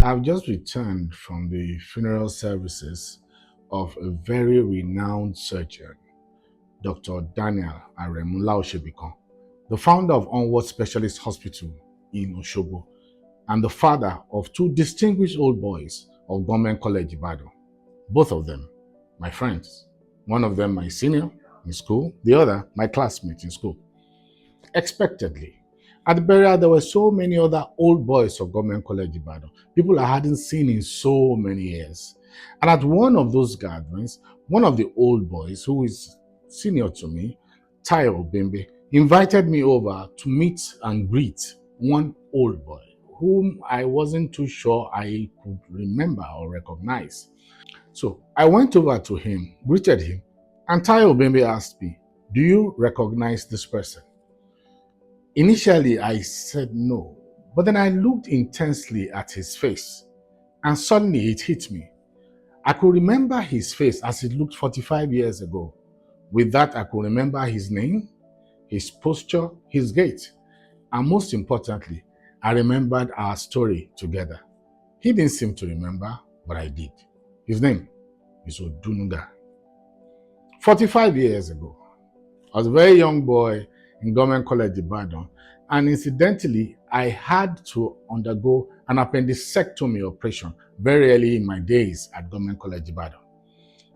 I've just returned from the funeral services of a very renowned surgeon, Dr. Daniel Aremula Oshebikon, the founder of Onward Specialist Hospital in Oshobo, and the father of two distinguished old boys of Government College Ibadan. Both of them, my friends. One of them, my senior in school, the other, my classmate in school. Expectedly, at the burial, there were so many other old boys of Government College Ibadan, people I hadn't seen in so many years. And at one of those gatherings, one of the old boys, who is senior to me, Tayo Bembe, invited me over to meet and greet one old boy whom I wasn't too sure I could remember or recognize. So I went over to him, greeted him, and Tayo Bembe asked me, "Do you recognize this person?" Initially, I said no, but then I looked intensely at his face, and suddenly it hit me. I could remember his face as it looked 45 years ago. With that, I could remember his name, his posture, his gait, and most importantly, I remembered our story together. He didn't seem to remember, but I did. His name is Odunuga. 45 years ago, I was a very young boy in Government College Ibadan, and incidentally, I had to undergo an appendectomy operation very early in my days at Government College Ibadan.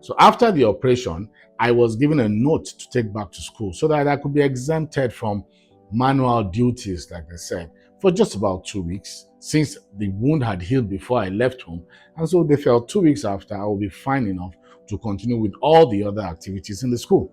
So after the operation, I was given a note to take back to school so that I could be exempted from manual duties, like I said, for just about 2 weeks, since the wound had healed before I left home. And so they felt 2 weeks after I will be fine enough to continue with all the other activities in the school.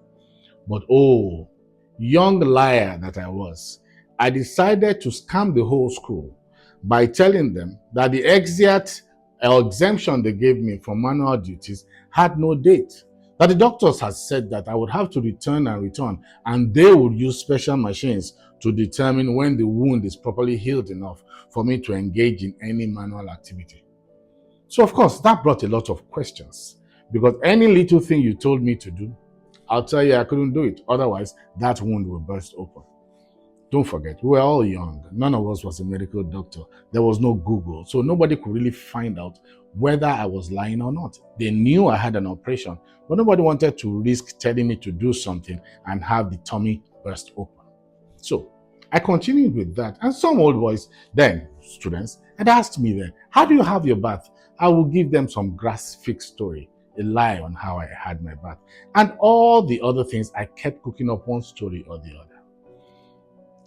But oh, young liar that I was, I decided to scam the whole school by telling them that the exit or exemption they gave me from manual duties had no date. That the doctors had said that I would have to return, and they would use special machines to determine when the wound is properly healed enough for me to engage in any manual activity. So, of course, that brought a lot of questions because any little thing you told me to do, I'll tell you I couldn't do it. Otherwise, that wound will burst open. Don't forget, we were all young. None of us was a medical doctor. There was no Google. So nobody could really find out whether I was lying or not. They knew I had an operation, but nobody wanted to risk telling me to do something and have the tummy burst open. So I continued with that. And some old boys, then students, had asked me then, "How do you have your bath?" I will give them some graphic story, a lie on how I had my bath. And all the other things, I kept cooking up one story or the other.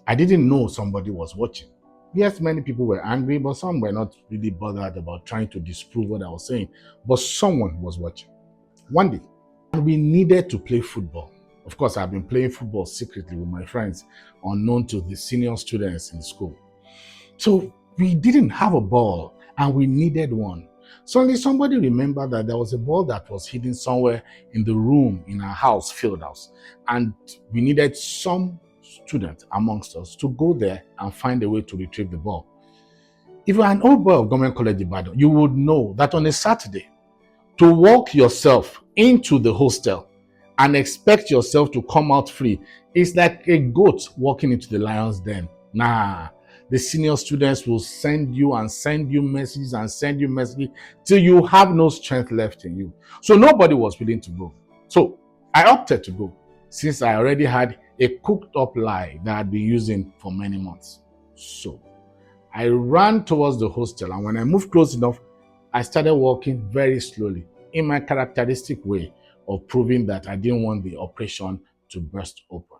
I didn't know somebody was watching. Yes, many people were angry, but some were not really bothered about trying to disprove what I was saying. But someone was watching. One day, and we needed to play football. Of course, I've been playing football secretly with my friends, unknown to the senior students in school. So we didn't have a ball and we needed one. Suddenly, somebody remembered that there was a ball that was hidden somewhere in the room in our house, field house, and we needed some student amongst us to go there and find a way to retrieve the ball. If you're an old boy of Government College Ibadan, you would know that on a Saturday, to walk yourself into the hostel and expect yourself to come out free is like a goat walking into the lion's den. Nah, the senior students will send you and send you messages and send you messages till you have no strength left in you. So nobody was willing to go. So I opted to go since I already had a cooked up lie that I'd been using for many months. So I ran towards the hostel, and when I moved close enough, I started walking very slowly in my characteristic way of proving that I didn't want the operation to burst open.